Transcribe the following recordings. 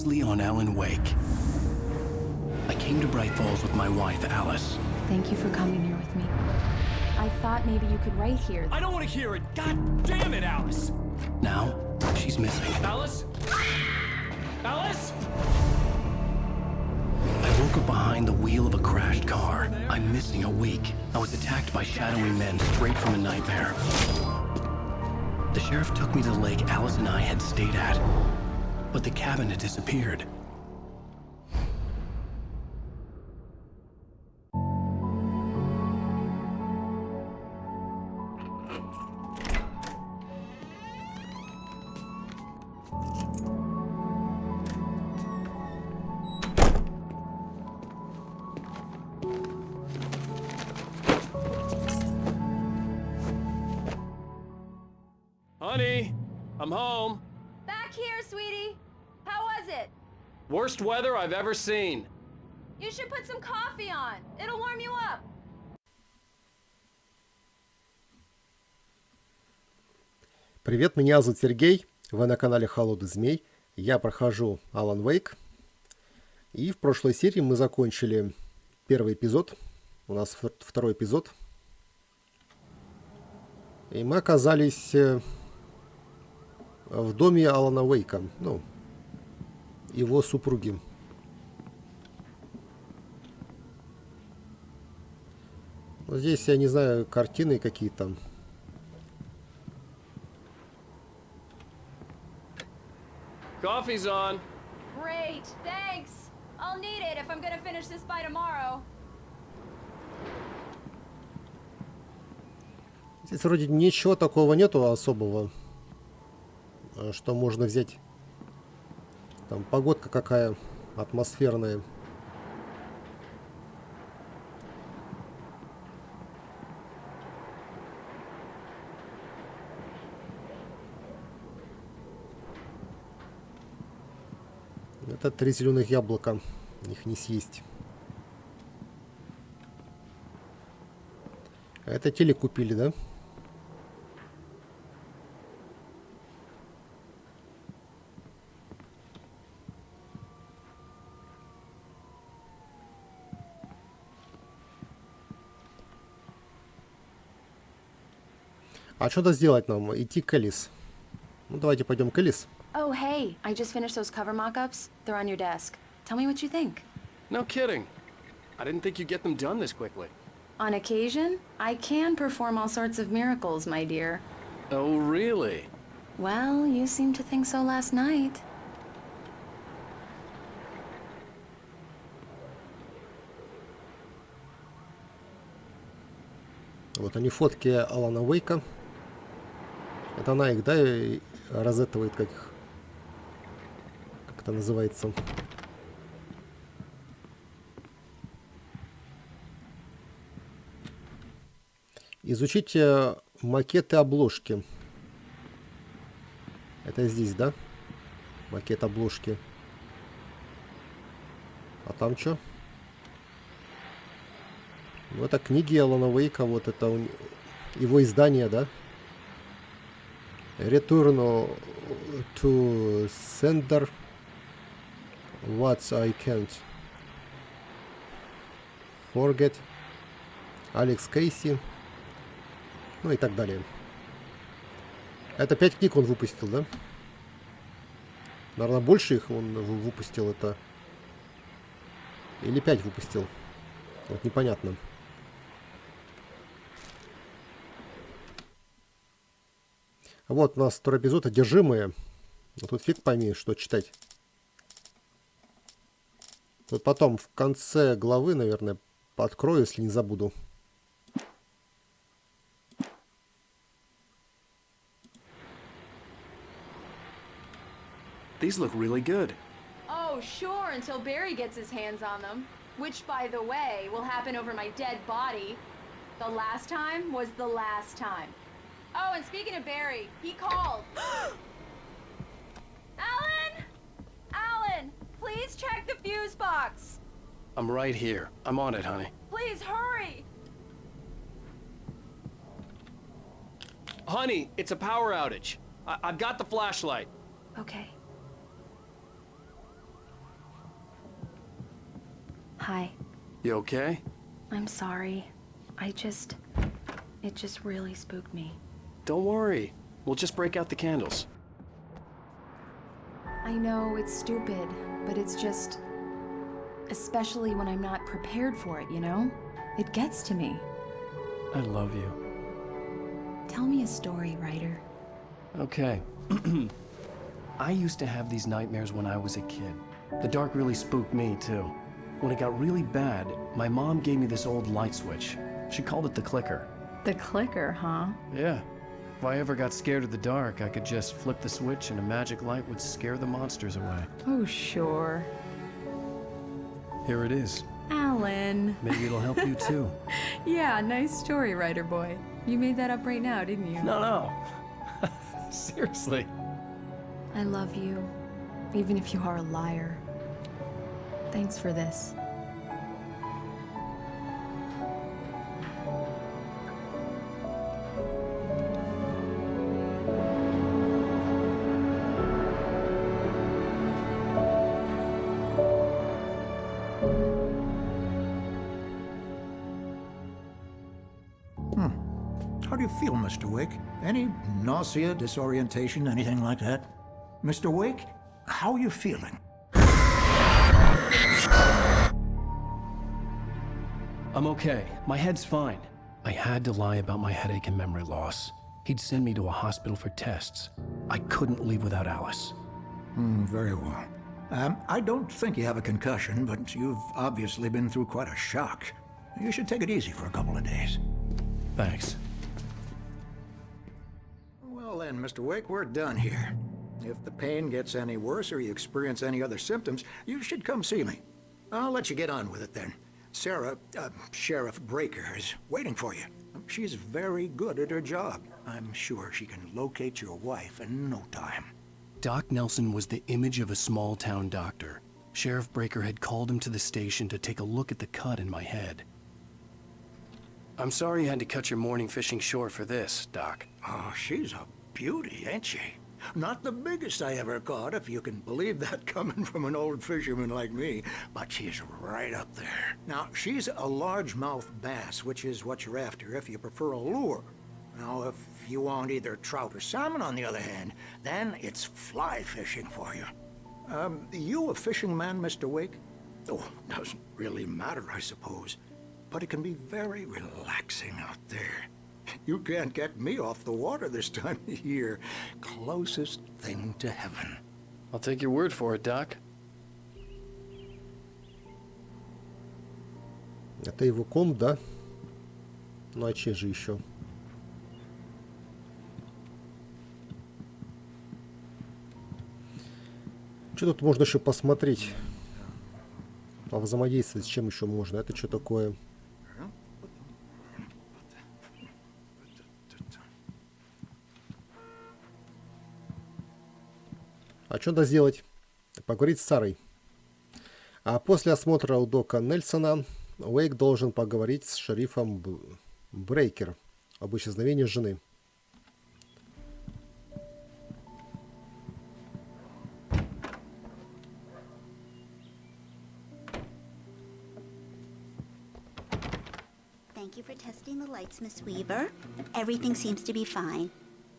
On Alan Wake. I came to Bright Falls with my wife, Alice. Thank you for coming here with me. I thought maybe you could write here. I don't want to hear it! God damn it, Alice! Now, she's missing. Alice? Alice? I woke up behind the wheel of a crashed car. I'm missing a week. I was attacked by shadowy men straight from a nightmare. The sheriff took me to the lake Alice and I had stayed at. But the cabin had disappeared. Honey, I'm home. Back here, sweetie. How was it? Worst weather I've ever seen. You should put some coffee on. It'll warm you up. Привет, меня зовут Сергей. Вы на канале Холодный Змей. Я прохожу Alan Wake. И в прошлой серии мы закончили первый эпизод. У нас второй эпизод. И мы оказались в доме Алана Уэйка. Ну, его супруги. Ну, здесь, я не знаю, картины какие-то. Coffee's on. Great, thanks. I'll need it if I'm gonna finish this by tomorrow. Здесь вроде ничего такого нету особого, что можно взять. Там погодка какая атмосферная. Это 3 зеленых яблока. Их не съесть. Это телек купили, да? А что-то сделать нам? Идти к Элис. Ну, давайте пойдем к Элис. Oh, hey, I just finished those cover mock-ups. They're on your desk. Tell me what you think. No kidding. I didn't think you'd get them done this quickly. On occasion, I can perform all sorts of miracles, my dear. Oh, really? Well, you seemed to think so last night. Вот они, фотки Алана Уэйка. Это она их, да, и розетывает, как это называется. Изучите макеты обложки. Это здесь, да? Макет обложки. А там что? Ну, это книги Алана Уэйка. Вот это его издание, да? Return to Sender. What I can't forget. Алекс Кейси. Ну и так далее. Это 5 книг он выпустил, да? Наверное, больше их он выпустил. Это... Или 5 выпустил. Вот непонятно. Вот у нас второй эпизод «Одержимые». Но тут фиг пойми, что читать. Вот потом в конце главы, наверное, открою, если не забуду. These look really good. Oh, sure, until Barry gets his hands on them. Which, by the way, will happen over my dead body. The last time was the last time. Oh, and speaking of Barry, he called. Alan! Alan, please check the fuse box. I'm right here. I'm on it, honey. Please hurry. Honey, it's a power outage. I've got the flashlight. Okay. Hi. You okay? I'm sorry. It just really spooked me. Don't worry. We'll just break out the candles. I know it's stupid, but it's just... Especially when I'm not prepared for it, you know? It gets to me. I love you. Tell me a story, writer. Okay. I used to have these nightmares when I was a kid. The dark really spooked me, too. When it got really bad, my mom gave me this old light switch. She called it the clicker. The clicker, huh? Yeah. If I ever got scared of the dark, I could just flip the switch and a magic light would scare the monsters away. Oh, sure. Here it is. Alan. Maybe it'll help you, too. Yeah, nice story, writer boy. You made that up right now, didn't you? No. Seriously. I love you, even if you are a liar. Thanks for this. How do you feel, Mr. Wake? Any nausea, disorientation, anything like that? Mr. Wake, how are you feeling? I'm okay. My head's fine. I had to lie about my headache and memory loss. He'd send me to a hospital for tests. I couldn't leave without Alice. Very well. I don't think you have a concussion, but you've obviously been through quite a shock. You should take it easy for a couple of days. Thanks. Well then, Mr. Wake, we're done here. If the pain gets any worse or you experience any other symptoms, you should come see me. I'll let you get on with it then. Sarah, Sheriff Breaker, is waiting for you. She's very good at her job. I'm sure she can locate your wife in no time. Doc Nelson was the image of a small-town doctor. Sheriff Breaker had called him to the station to take a look at the cut in my head. I'm sorry you had to cut your morning fishing short for this, Doc. Oh, she's a beauty, ain't she? Not the biggest I ever caught, if you can believe that coming from an old fisherman like me, but she's right up there. Now, she's a largemouth bass, which is what you're after if you prefer a lure. Now, if you want either trout or salmon, on the other hand, then it's fly fishing for you. You a fishing man, Mr. Wake? Oh, doesn't really matter, I suppose. But it can be very relaxing out there. You can't get me off the water this time of year. Closest thing to heaven. I'll take your word for it, Doc. Это его комп, да? Ну а чей же еще? Что тут можно еще посмотреть? Повзаимодействовать с чем еще можно? Это что такое? А что надо сделать? Поговорить с Сарой. А после осмотра у дока Нельсона Уэйк должен поговорить с шерифом Брейкер об исчезновении жены. Thank you for testing the lights, Miss Weaver. Everything seems to be fine.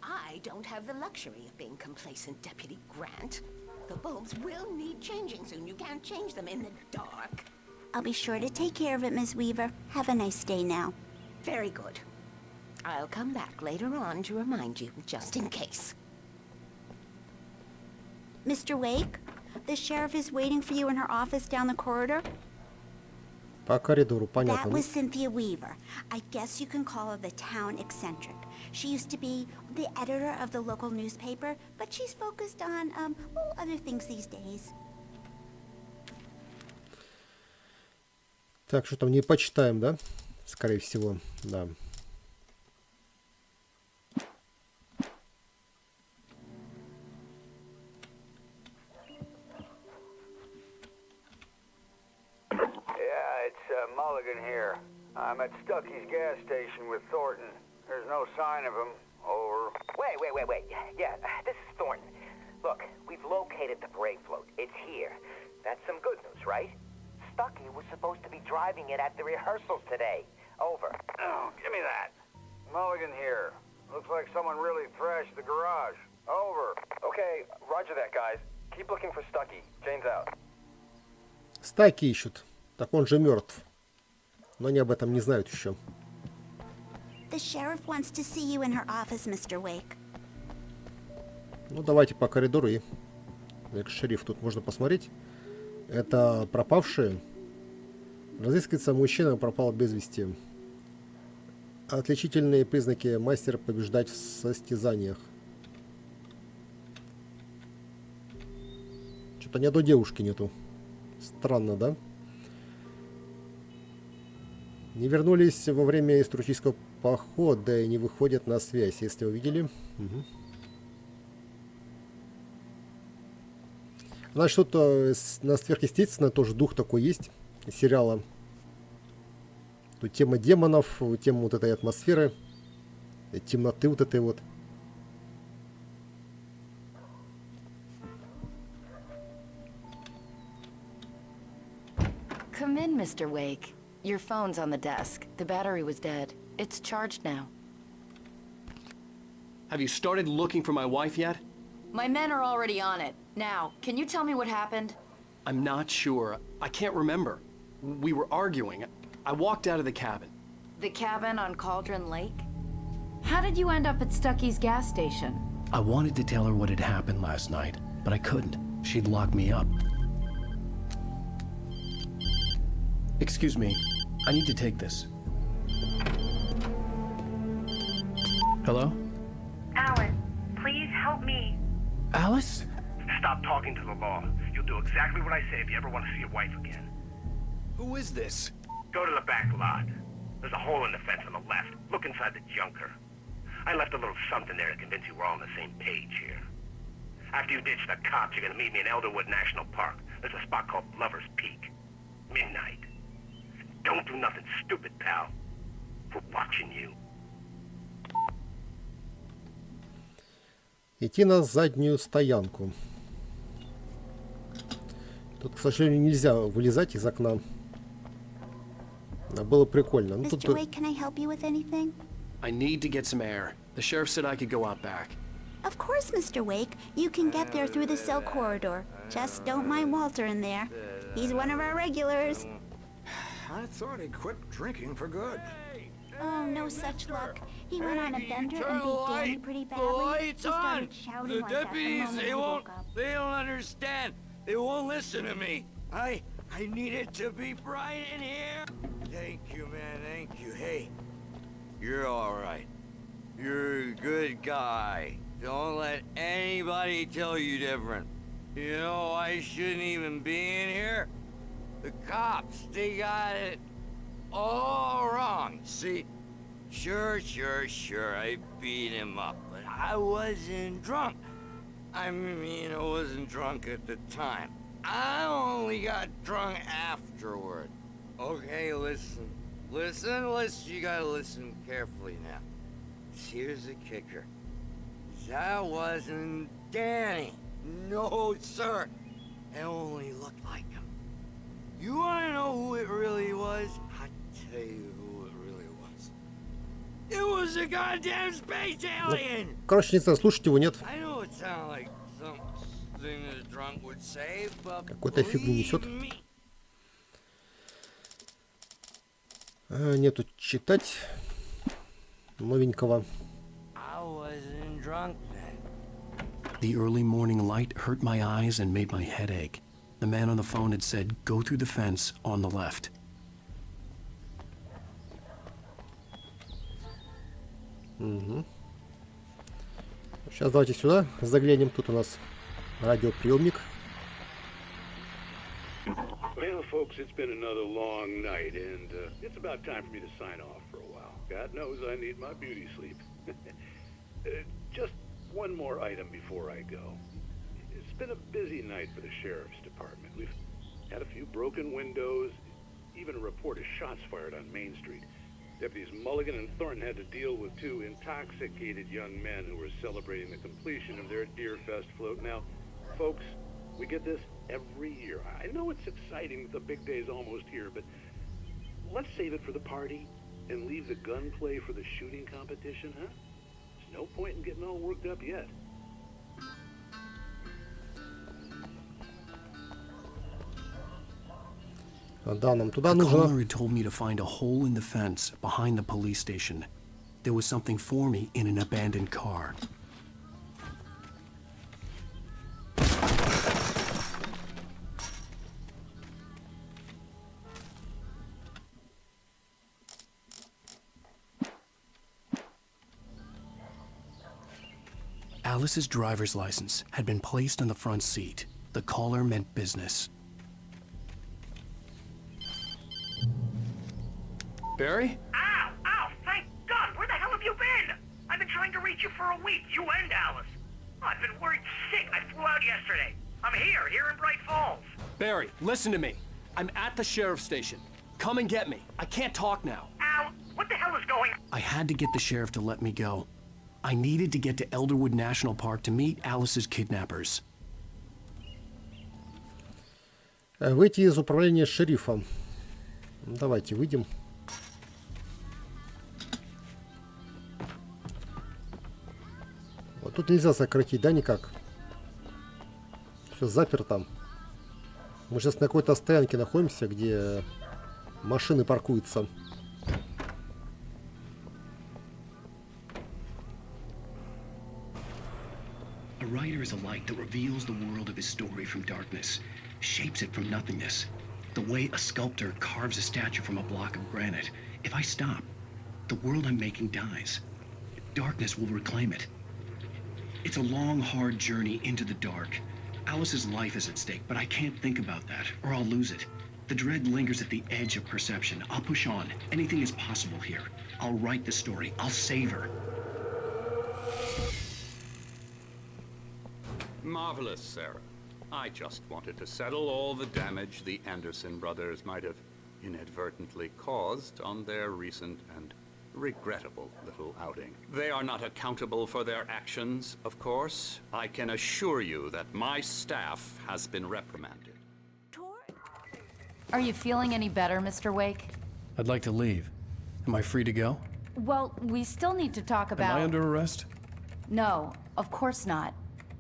I don't have the luxury of being complacent, Deputy Grant. The bulbs will need changing soon. You can't change them in the dark. I'll be sure to take care of it, Miss Weaver. Have a nice day now. Very good. I'll come back later on to remind you, just in case. Mr. Wake, the sheriff is waiting for you in her office down the corridor. По коридору, понятно. That was Cynthia Weaver. I guess you can call her the town eccentric. She used to be the editor of the local newspaper, but she's focused on, other things these days. Так, что там не почитаем, да? Скорее всего, да. Mulligan here. I'm at Stucky's gas station with Thornton. There's no sign of him. Over. Wait. Yeah, this is Thornton. Look, we've located the brake float. It's here. That's some good news, right? Stucky was supposed to be driving it at the rehearsals today. Over. Oh, give me that. Mulligan here. Looks like someone really thrashed the garage. Over. Okay, roger that, guys. Keep looking for Stucky. Jane's out. Стаки ищут. Так он же мертв. Но они об этом не знают еще. The sheriff wants to see you in her office, Mr. Wake. Ну, давайте по коридору и... Шериф, тут можно посмотреть. Это пропавшие. Разыскивается мужчина, пропал без вести. Отличительные признаки: мастер побеждать в состязаниях. Что-то ни одной девушки нету. Странно, да? Не вернулись во время исторического похода и не выходят на связь. Если вы видели... Угу. Значит, тут на сверхъестественное тоже дух такой есть из сериала. Тут тема демонов, тема вот этой атмосферы, темноты вот этой вот. Come in, Mr. Wake. Your phone's on the desk. The battery was dead. It's charged now. Have you started looking for my wife yet? My men are already on it. Now, can you tell me what happened? I'm not sure. I can't remember. We were arguing. I walked out of the cabin. The cabin on Cauldron Lake? How did you end up at Stucky's gas station? I wanted to tell her what had happened last night, but I couldn't. She'd lock me up. Excuse me. I need to take this. Hello? Alan, please help me. Alice? Stop talking to the law. You'll do exactly what I say if you ever want to see your wife again. Who is this? Go to the back lot. There's a hole in the fence on the left. Look inside the junker. I left a little something there to convince you we're all on the same page here. After you ditch the cops, you're gonna meet me in Elderwood National Park. There's a spot called Lover's Peak. Midnight. Don't do nothing stupid, pal. We're watching you. Идти на заднюю стоянку. Тут, к сожалению, нельзя вылезать из окна. Было прикольно. Ну, Mr. Wake, can I help you with anything? I need to get some air. The sheriff said I could go out back. Of course, Mr. Wake. You can get there through the cell corridor. Just don't mind Walter in there. He's one of our regulars. I thought he quit drinking for good. Oh, no such luck. He went on a bender and beat Danny pretty badly. He started shouting like that the moment he woke up. They don't understand. They won't listen to me. I need it to be bright in here. Thank you, man. Thank you. Hey, you're all right. You're a good guy. Don't let anybody tell you different. You know, I shouldn't even be in here. The cops, they got it all wrong. See, sure, I beat him up, but I wasn't drunk. I mean, I wasn't drunk at the time. I only got drunk afterward. Okay, listen. You gotta listen carefully now. Here's the kicker. That wasn't Danny. No, sir. It only looked like him. You wanna know who it really was? I'll tell you who it really was. It was a goddamn space alien! Короче, не знаю, слушать его нет. I know it sounds like something a drunk would say, but Какой-то фигню несет. Нету читать новенького. I wasn't drunk then. The early morning light hurt my eyes and made my head ache. The man on the phone had said, go through the fence on the left. Угу. Сейчас давайте сюда заглянем. Тут у нас радиоприемник. Well, folks, it's been another long night, and it's about time for me to sign off for a while. God knows I need my beauty sleep. Just one more item before I go. It's been a busy night for the sheriff's department. We've had a few broken windows, even a report of shots fired on Main Street. Deputies Mulligan and Thornton had to deal with two intoxicated young men who were celebrating the completion of their Deer Fest float. Now, folks, we get this every year. I know it's exciting that the big day's almost here, but let's save it for the party and leave the gunplay for the shooting competition, huh? There's no point in getting all worked up yet. Да, нам туда The нужно. caller had told me to find a hole in the fence behind the police station. There was something for me in an abandoned car. Alice's driver's license had been placed on the front seat. The caller meant business. Barry? Ow! Ow! Thank God! Where the hell have you been? I've been trying to reach you for a week, you and Alice. I've been worried sick. I flew out yesterday. I'm here in Bright Falls. Barry, listen to me. I'm at the sheriff's station. Come and get me. I can't talk now. Al, what the hell is going on? I had to get the sheriff to let me go. I needed to get to Elderwood National Park to meet Alice's kidnappers. Выйти из управления шерифом. Давайте выйдем. Вот тут нельзя сократить, да, никак? Все заперто. Мы сейчас на какой-то стоянке находимся, где машины паркуются. A writer is a light that reveals the world of his story from darkness, shapes it from nothingness. The way a sculptor carves a statue from a block of granite. If I stop, the world I'm making dies. Darkness will reclaim it. It's a long, hard journey into the dark. Alice's life is at stake, but I can't think about that, or I'll lose it. The dread lingers at the edge of perception. I'll push on. Anything is possible here. I'll write the story. I'll save her. Marvelous, Sarah. I just wanted to settle all the damage the Anderson brothers might have inadvertently caused on their recent and regrettable little outing. They are not accountable for their actions, of course. I can assure you that my staff has been reprimanded. Are you feeling any better, Mr. Wake? I'd like to leave. Am I free to go? Well, we still need to talk about... Am I under arrest? No, of course not.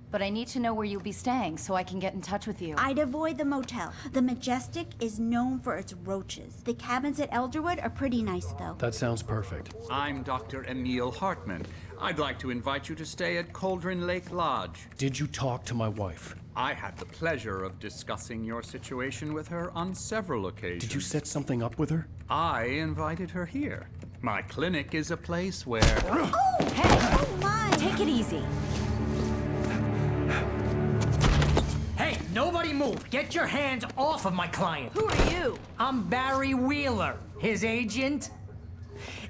But I need to know where you'll be staying so I can get in touch with you. I'd avoid the motel. The Majestic is known for its roaches. The cabins at Elderwood are pretty nice, though. That sounds perfect. I'm Dr. Emil Hartman. I'd like to invite you to stay at Cauldron Lake Lodge. Did you talk to my wife? I had the pleasure of discussing your situation with her on several occasions. Did you set something up with her? I invited her here. My clinic is a place where... Oh, hey! Oh, my! Take it easy. Hey, nobody move! Get your hands off of my client! Who are you? I'm Barry Wheeler, his agent.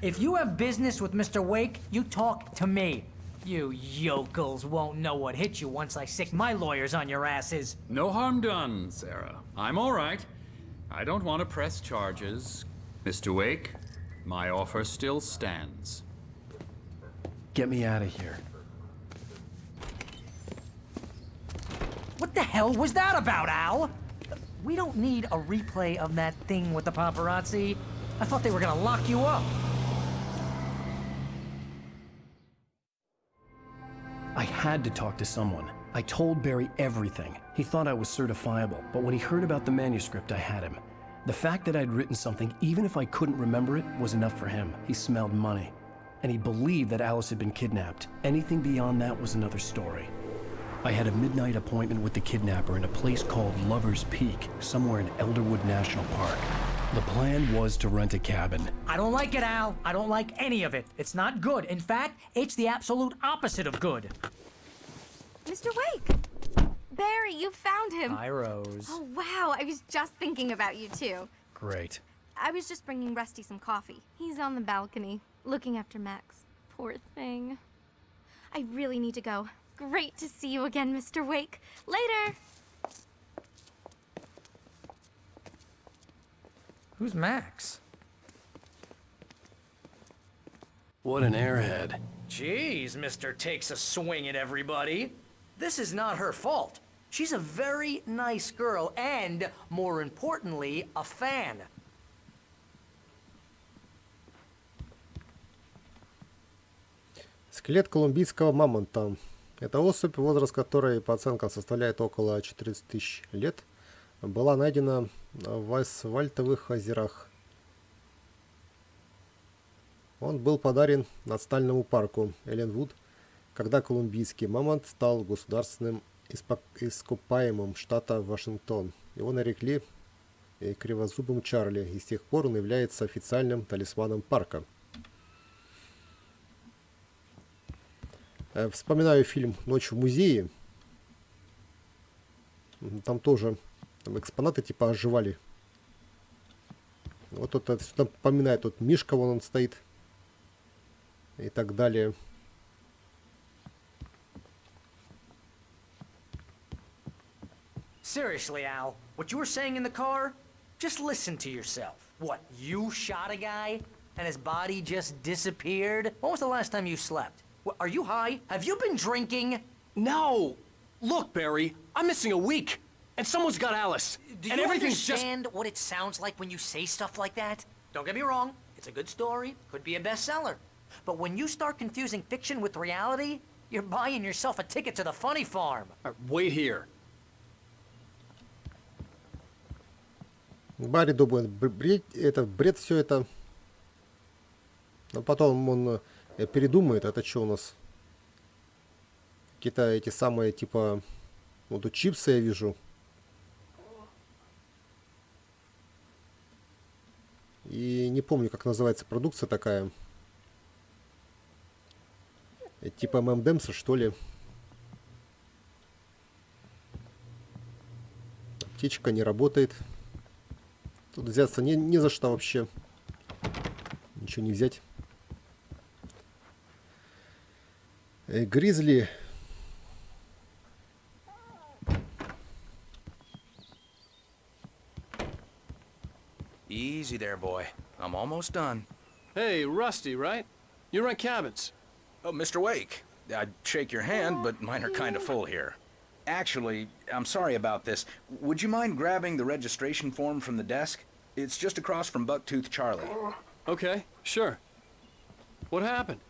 If you have business with Mr. Wake, you talk to me. You yokels won't know what hit you once I sick my lawyers on your asses. No harm done, Sarah. I'm all right. I don't want to press charges. Mr. Wake, my offer still stands. Get me out of here. What the hell was that about, Al? We don't need a replay of that thing with the paparazzi. I thought they were gonna lock you up. I had to talk to someone. I told Barry everything. He thought I was certifiable, but when he heard about the manuscript, I had him. The fact that I'd written something, even if I couldn't remember it, was enough for him. He smelled money. And he believed that Alice had been kidnapped. Anything beyond that was another story. I had a midnight appointment with the kidnapper in a place called Lover's Peak, somewhere in Elderwood National Park. The plan was to rent a cabin. I don't like it, Al. I don't like any of it. It's not good. In fact, it's the absolute opposite of good. Mr. Wake! Barry, you found him! Hi, Rose. Oh, wow. I was just thinking about you, too. Great. I was just bringing Rusty some coffee. He's on the balcony, looking after Max. Poor thing. I really need to go. Great to see you again, Mr. Wake. Later! Who's Max? What an airhead. Jeez, Mr. Takes a swing at everybody. This is not her fault. She's a very nice girl and, more importantly, a fan. Скелет колумбийского мамонта. Это особь, возраст которой, по оценкам, составляет около 14 тысяч лет, была найдена в асфальтовых озерах. Он был подарен Национальному парку Элленвуд, когда колумбийский мамонт стал государственным ископаемым штата Вашингтон. Его нарекли кривозубым Чарли, и с тех пор он является официальным талисманом парка. Вспоминаю фильм «Ночь в музее». Там тоже экспонаты типа оживали. Вот это все напоминает, вот Мишка, вон он стоит. И так далее. Seriously, Al, what you were saying in the car? Just listen to yourself. What, you shot a guy and his body just disappeared? When was the last time you slept? What, are you high? Have you been drinking? No! Look, Barry, I'm missing a week, and someone's got Alice. Do and you everything's understand what it sounds like when you say stuff like that? Don't get me wrong, it's a good story, could be a bestseller. But when you start confusing fiction with reality, you're buying yourself a ticket to the funny farm. Wait here. Барри думает, это бред все это. Но потом он передумает. Это что у нас? Какие-то эти самые, типа, вот тут чипсы я вижу. И не помню, как называется продукция такая. Типа ММДМса, что ли. Аптечка не работает. Тут взяться не за что вообще. Ничего не взять. Гризли. Easy there, boy. I'm almost done. Hey, Rusty, right? You rent cabins. Oh, Mr. Wake. I'd shake your hand, but mine are kind of full here. Actually, I'm sorry about this. Would you mind grabbing the registration form from the desk? It's just across from Bucktooth Charlie. Okay, sure. What happened?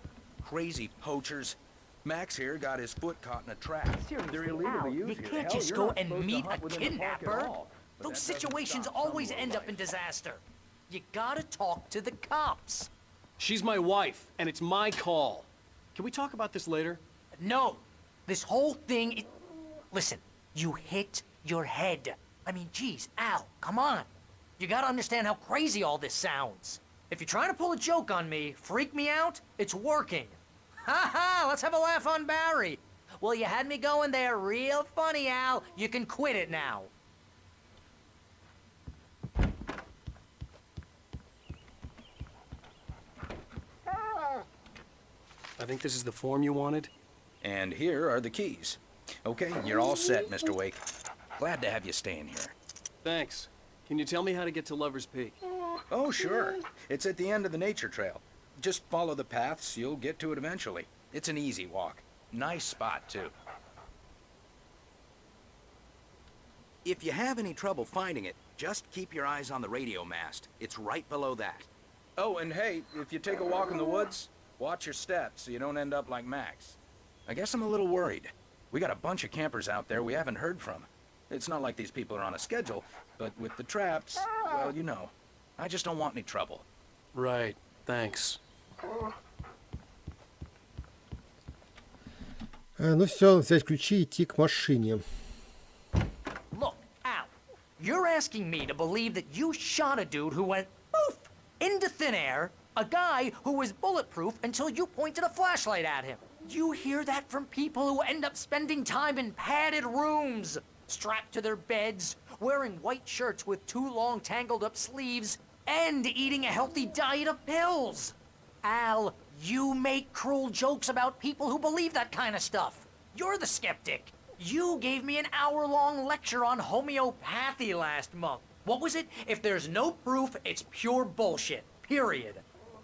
Crazy poachers. Max here got his foot caught in a trap. They're illegal Al, to use you here. can't Hell, just you're go not and supposed to meet hunt a within the park at kidnapper. all. But Those that doesn't situations stop some always little end up in disaster. You gotta talk to the cops. She's my wife, and it's my call. Can we talk about this later? No. This whole thing... Listen, you hit your head. I mean, geez, Al, come on. You gotta understand how crazy all this sounds. If you're trying to pull a joke on me, freak me out, it's working. Ha ha, let's have a laugh on Barry. Well, you had me going there real funny, Al. You can quit it now. I think this is the form you wanted. And here are the keys. Okay, you're all set, Mr. Wake. Glad to have you staying here. Thanks. Can you tell me how to get to Lover's Peak? Oh, sure. It's at the end of the nature trail. Just follow the paths, you'll get to it eventually. It's an easy walk. Nice spot, too. If you have any trouble finding it, just keep your eyes on the radio mast. It's right below that. Oh, and hey, if you take a walk in the woods, watch your steps so you don't end up like Max. I guess I'm a little worried. We got a bunch of campers out there we haven't heard from. It's not like these people are on a schedule, but with the traps, well, you know. I just don't want any trouble. Right. Thanks. Ну все, взять ключи и идти к машине. Look, Al, you're asking me to believe that you shot a dude who went poof into thin air, a guy who was bulletproof until you pointed a flashlight at him. You hear that from people who end up spending time in padded rooms, strapped to their beds, wearing white shirts with too long tangled up sleeves, and eating a healthy diet of pills. Al, you make cruel jokes about people who believe that kind of stuff. You're the skeptic. You gave me an hour-long lecture on homeopathy last month. What was it? If there's no proof, it's pure bullshit. Period.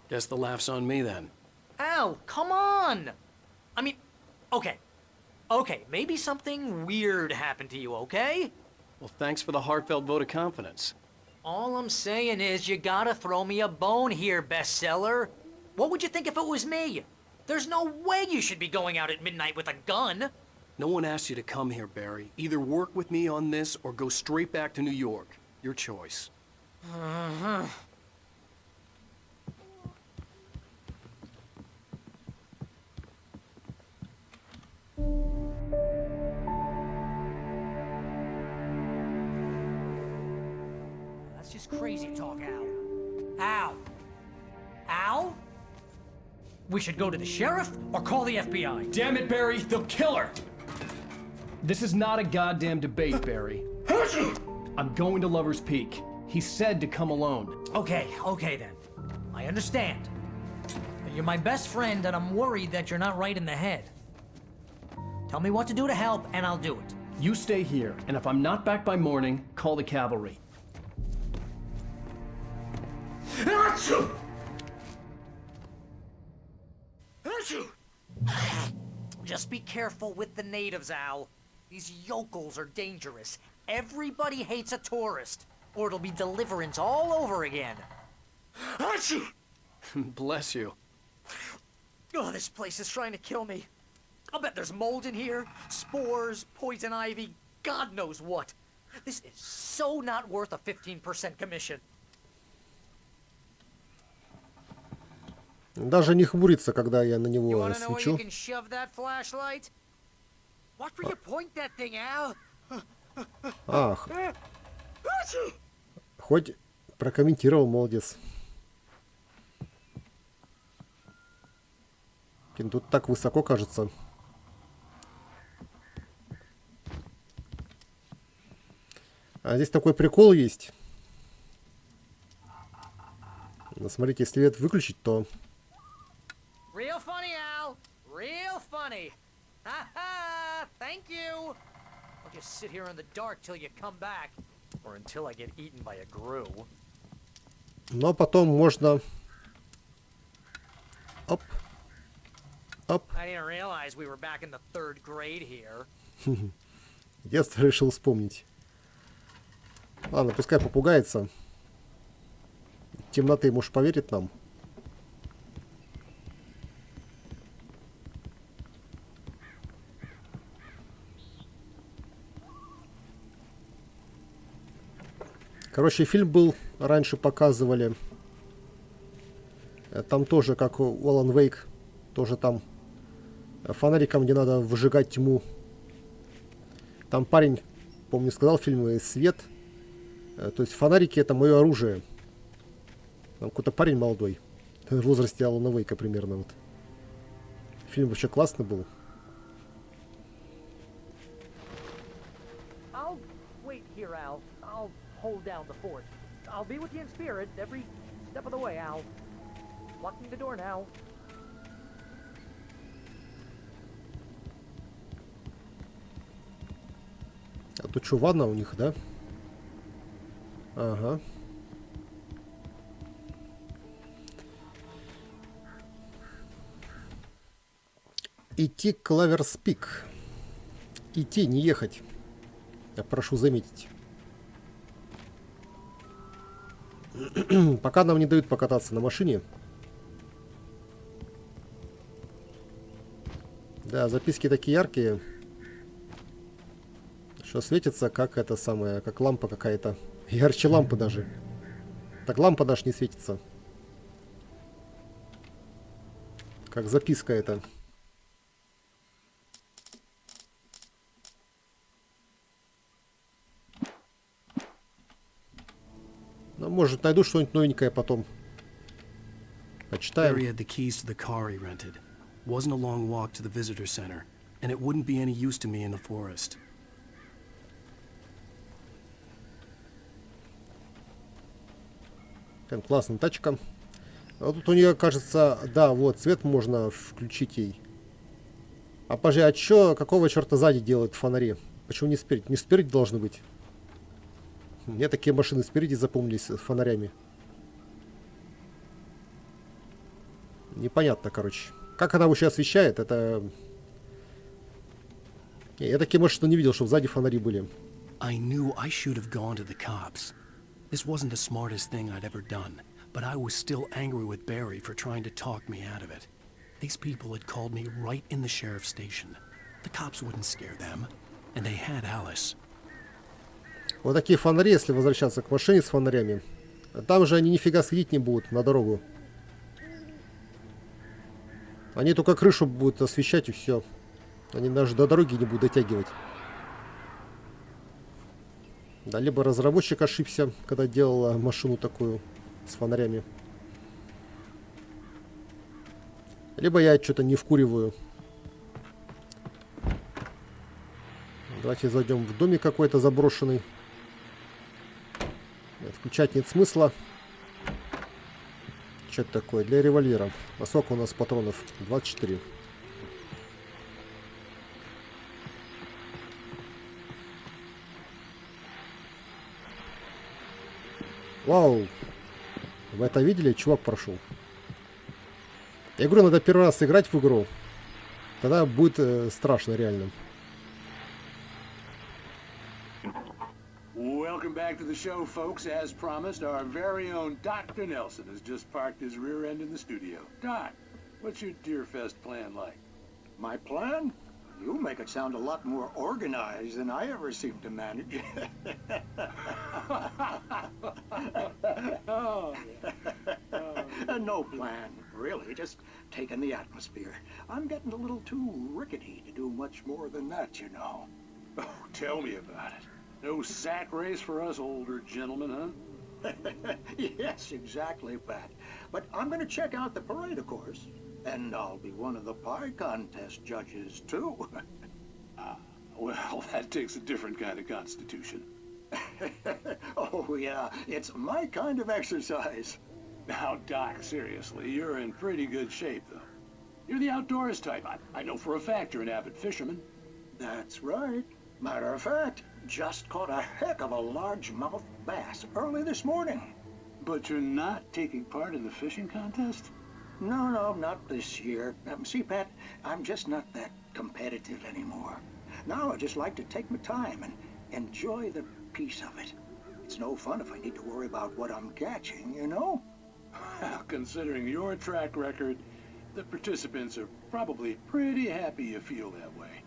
Guess the laugh's on me then. Al, come on! I mean, okay. Okay, maybe something weird happened to you, okay? Well, thanks for the heartfelt vote of confidence. All I'm saying is you gotta throw me a bone here, bestseller. What would you think if it was me? There's no way you should be going out at midnight with a gun. No one asked you to come here, Barry. Either work with me on this or go straight back to New York. Your choice. That's just crazy talk, Al. Al? Al? We should go to the sheriff or call the FBI. Damn it, Barry, they'll kill her! This is not a goddamn debate, Barry. I'm going to Lover's Peak. He said to come alone. Okay then. I understand. You're my best friend and I'm worried that you're not right in the head. Tell me what to do to help and I'll do it. You stay here, and if I'm not back by morning, call the cavalry. Just be careful with the natives, Al. These yokels are dangerous. Everybody hates a tourist, or it'll be deliverance all over again. Bless you. Oh, this place is trying to kill me. I'll bet there's mold in here, spores, poison ivy, God knows what. This is so not worth a 15% commission. Даже не хмурится, когда я на него You свечу. can shove that flashlight? Watch where you point that thing, Al. Ах. Хоть прокомментировал, молодец. Тут так высоко кажется. А здесь такой прикол есть. Но смотрите, если свет выключить, то... Real funny, Al. Real funny. Ha-ha! Thank you. I'll just sit here in the dark till you come back. Or until I get eaten by a grue. Но потом можно... Оп. Оп. I didn't realize we were back in the 3rd grade here. Детство решил вспомнить. Ладно, пускай попугается. Темноты, может, поверит нам. Короче, фильм был, раньше показывали. Там тоже, как у Alan Wake, тоже там фонариком, где надо выжигать тьму. Там парень, помню, сказал в фильме «Свет». То есть фонарики — это мое оружие. Там какой-то парень молодой, в возрасте Алана Вейка примерно. Вот. Фильм вообще классный был. I'll wait here, Al. I'll hold down the fort. I'll be with you in spirit every step of the way, Al. Locking the door now. А тут что, ванна у них, да? Ага. Идти к Клаверспик. Идти, не ехать. Я прошу заметить. Пока нам не дают покататься на машине. Да, записки такие яркие, что светится, как это самое, как лампа какая-то. Ярче лампы даже. Так лампа даже не светится. Как записка это. Ну, может, найду что-нибудь новенькое потом. Почитаем. Barry had the keys to the car he rented. Wasn't a long walk to the visitor center, and it wouldn't be any use to me in the forest. Прям классная тачка. А тут у нее, кажется, да, вот, цвет можно включить ей. А пожи, а чё, какого черта сзади делают фонари? Почему не спереди? Не спереди должны быть. Мне такие машины спереди запомнились с фонарями. Непонятно, короче. Как она вообще освещает, это... Я такие машины не видел, чтобы сзади фонари были. I knew I should have gone to the cops. This wasn't the smartest thing I'd ever done, but I was still angry with Barry for trying to talk me out of it. These people had called me right in the sheriff's station. The cops wouldn't scare them, and they had Alice. Вот такие фонари, если возвращаться к машине с фонарями. Там же они нифига светить не будут на дорогу. Они только крышу будут освещать и все. Они даже до дороги не будут дотягивать. Да, либо разработчик ошибся, когда делал машину такую с фонарями. Либо я что-то не вкуриваю. Давайте зайдем в домик какой-то заброшенный. Включать нет смысла. Что это такое? Для револьвера. А сколько у нас патронов? 24. Вау! Вы это видели? Чувак прошел. Я говорю, надо первый раз играть в игру. Тогда будет страшно реально. Welcome back to the show, folks. As promised, our very own Dr. Nelson has just parked his rear end in the studio. Doc, what's your Deerfest plan like? My plan? You make it sound a lot more organized than I ever seem to manage. No plan, really. Just taking the atmosphere. I'm getting a little too rickety to do much more than that, you know. Oh, tell me about it. No sack race for us older gentlemen, huh? Yes, exactly, Pat. But I'm going to check out the parade, of course. And I'll be one of the pie contest judges, too. Well, that takes a different kind of constitution. Oh, yeah. It's my kind of exercise. Now, Doc, seriously, you're in pretty good shape, though. You're the outdoors type. I know for a fact you're an avid fisherman. That's right. Matter of fact, just caught a heck of a largemouth bass early this morning. But you're not taking part in the fishing contest? No, not this year. See, Pat, I'm just not that competitive anymore. Now I just like to take my time and enjoy the peace of it. It's no fun if I need to worry about what I'm catching, you know? Well, considering your track record, the participants are probably pretty happy you feel that way.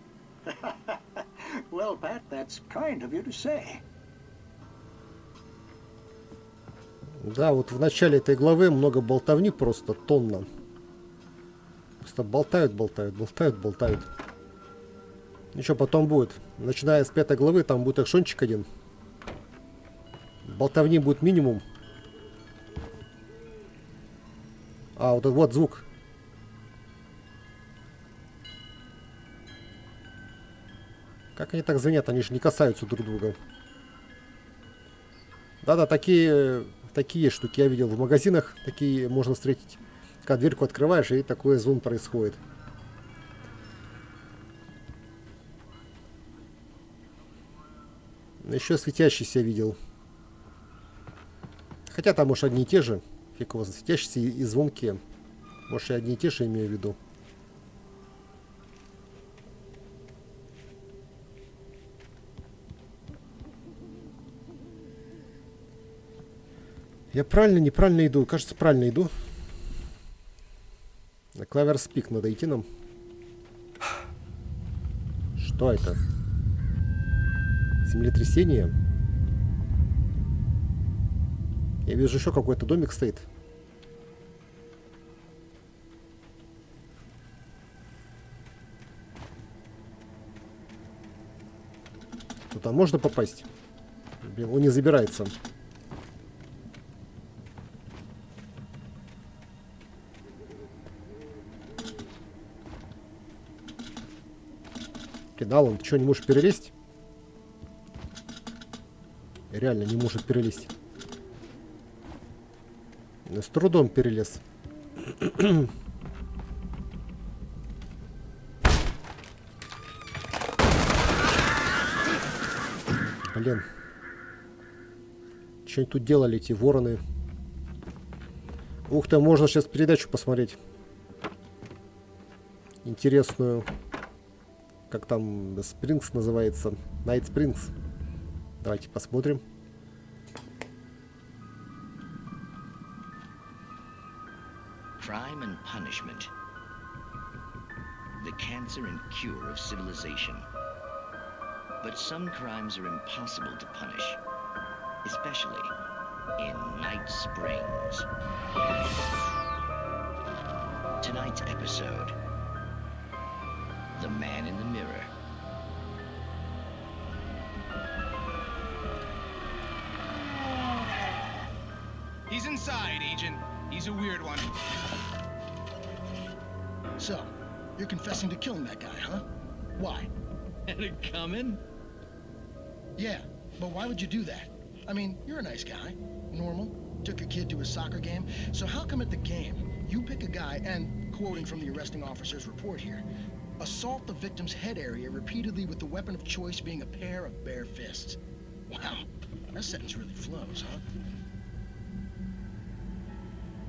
Well, Pat, that's kind of you to say. Да, вот в начале этой главы много болтовни, просто тонна. Просто болтают. Ничего, потом будет. Начиная с 5 главы, там будет экшончик один. Болтовни будет минимум. А, вот звук. Как они так звенят? Они же не касаются друг друга. Да-да, такие штуки я видел в магазинах. Такие можно встретить. Когда дверьку открываешь, и такой звон происходит. Еще светящийся видел. Хотя там, может, одни и те же. Фиг его, светящиеся и звонкие. Может, я одни и те же имею в виду. Я правильно, неправильно иду? Кажется, правильно иду. На клаверспик надо идти нам. Что это? Землетрясение? Я вижу, еще какой-то домик стоит. Туда можно попасть? Блин, он не забирается. Кидал он, что, не можешь перелезть? Реально не может перелезть. С трудом перелез. Блин. Что они тут делали, эти вороны? Ух ты, можно сейчас передачу посмотреть. Интересную. Как там Springs называется? Night Springs. Давайте посмотрим. Crime and punishment. The cancer and cure of civilization. But some crimes are impossible to punish, especially in Night Springs. Tonight's episode, The Man in the Mirror. He's inside, Agent. He's a weird one. So, you're confessing to killing that guy, huh? Why? Had it coming? Yeah, but why would you do that? I mean, you're a nice guy. Normal. Took your kid to a soccer game. So how come at the game, you pick a guy and, quoting from the arresting officer's report here, assault the victim's head area repeatedly with the weapon of choice being a pair of bare fists? Wow, that sentence really flows, huh?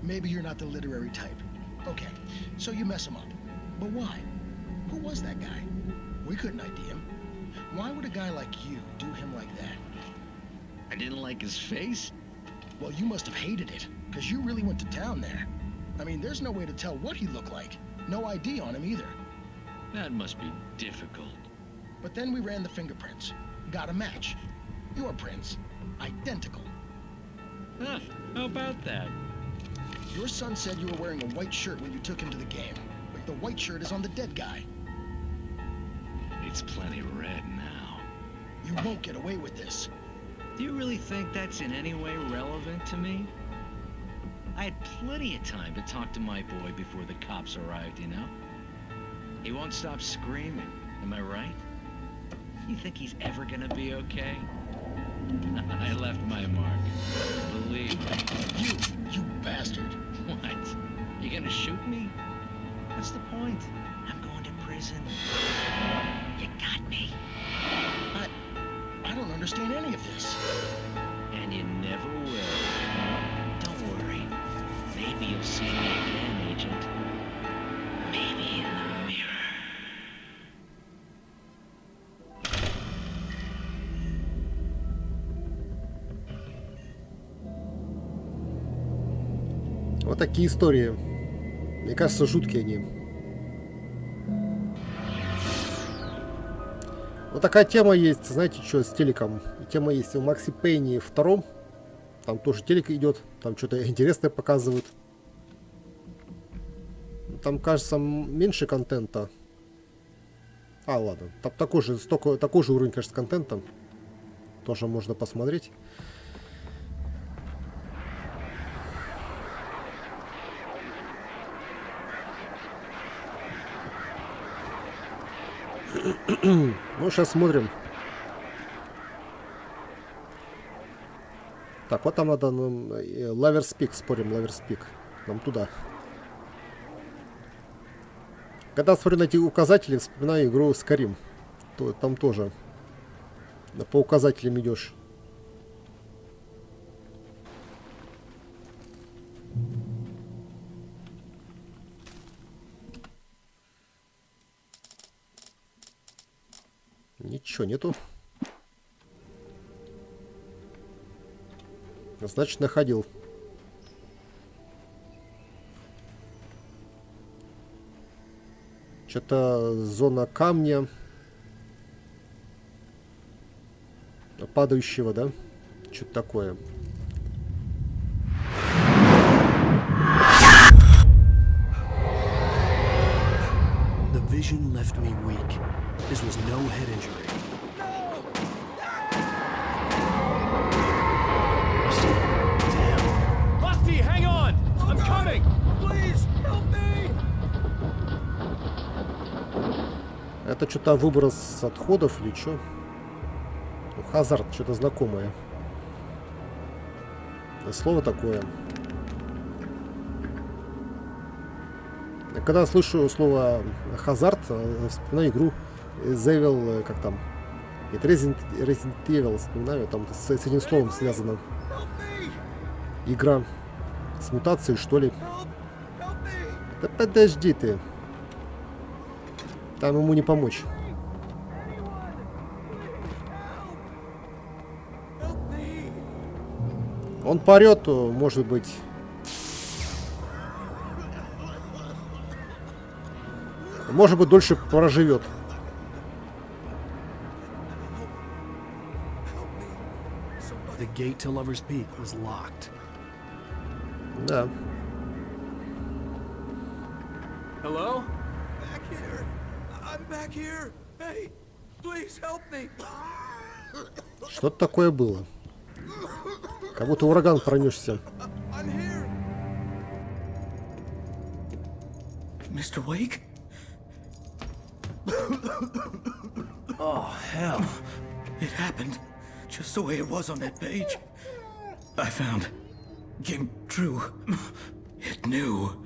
Maybe you're not the literary type. Okay, so you mess him up. But why? Who was that guy? We couldn't ID him. Why would a guy like you do him like that? I didn't like his face? Well, you must have hated it, because you really went to town there. I mean, there's no way to tell what he looked like. No ID on him either. That must be difficult. But then we ran the fingerprints. Got a match. Your prints. Identical. Huh, how about that? Your son said you were wearing a white shirt when you took him to the game. But the white shirt is on the dead guy. It's plenty red now. You won't get away with this. Do you really think that's in any way relevant to me? I had plenty of time to talk to my boy before the cops arrived, you know? He won't stop screaming, am I right? You think he's ever gonna be okay? I left my mark. Believe me. You bastard. What? You gonna shoot me? What's the point? I'm going to prison. You got me. I don't understand any of this. And you never will. Don't worry. Maybe you'll see me again, Agent. Maybe in the mirror. Вот такие истории. Мне кажется, жуткие они. Вот такая тема есть, знаете, что с телеком? Тема есть в Макси Пейне 2. Там тоже телек идет, там что-то интересное показывают. Там, кажется, меньше контента. А, ладно. Там такой же уровень, конечно, контента. Тоже можно посмотреть. Ну, сейчас смотрим. Так, вот там надо Лаверспик, спорим, Лаверспик. Нам туда. Когда смотрю на эти указатели, вспоминаю игру Skyrim. Там тоже по указателям идешь. Ничего нету. Значит, находил. Что-то зона камня. Падающего, да? Что-то такое. The vision left me weak. This was no head injury. Rusty, damn. Rusty, hang on! I'm coming! Please, help me! Это что-то выброс отходов или что? Ну, хазард, что-то знакомое. Слово такое. Когда слышу слово хазард, вспоминаю игру Evil, как там, Resident Evil, вспоминаю, там с этим словом связано. Игра с мутацией, что ли. Да подожди ты. Там ему не помочь. Он поорет, может быть... Может быть, дольше проживет. The gate to Lover's Peak was locked. Да. Hello? Back here. I'm back here. Hey, please help me. Что-то такое было. Как будто ураган пронесся. Mr. Wake? Oh, hell. It happened just the way it was on that page. I found. Came true. It knew.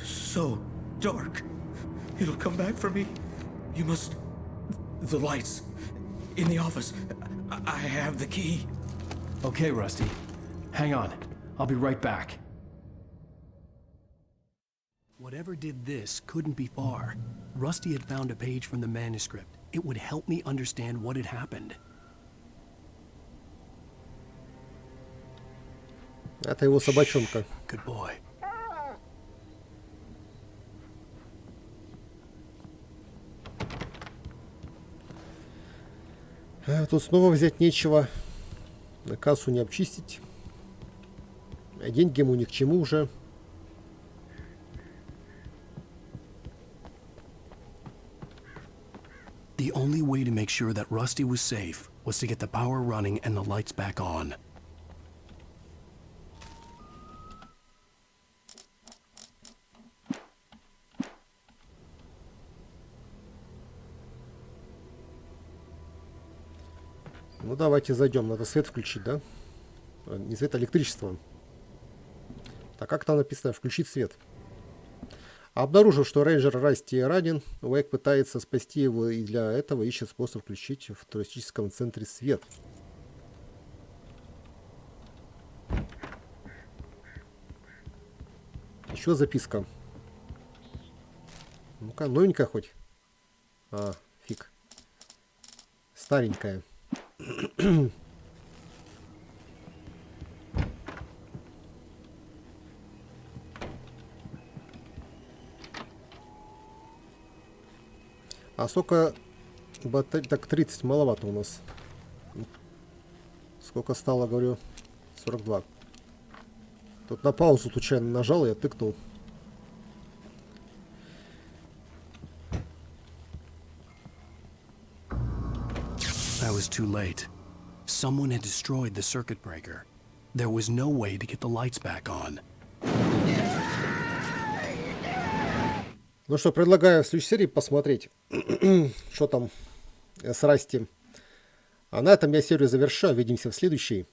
So dark. It'll come back for me. You must... The lights. In the office. I have the key. Okay, Rusty. Hang on. I'll be right back. Whatever did this couldn't be far. Rusty had found a page from the manuscript. It would help me understand what had happened. Это его собачонка. Good boy. Тут снова взять нечего. На кассу не обчистить. А деньги ему ни к чему уже. The only way to make sure that Rusty was safe was to get the power running and the lights back on. Ну давайте зайдем. Надо свет включить, да? Не свет, а электричество. Так как там написано? Включить свет. Обнаружив, что рейнджер Расти ранен, Уэйк пытается спасти его и для этого ищет способ включить в туристическом центре свет. Еще записка. Ну-ка, новенькая хоть. А, фиг. Старенькая. А сколько батарей? Так, 30 маловато у нас. Сколько стало, говорю? 42. Тут на паузу случайно нажал, я тыкнул. I was too late. Someone had destroyed the circuit breaker. There was no way to get the lights back on. Ну что, предлагаю в следующей серии посмотреть, что там с Расти. А на этом я серию завершаю. Увидимся в следующей.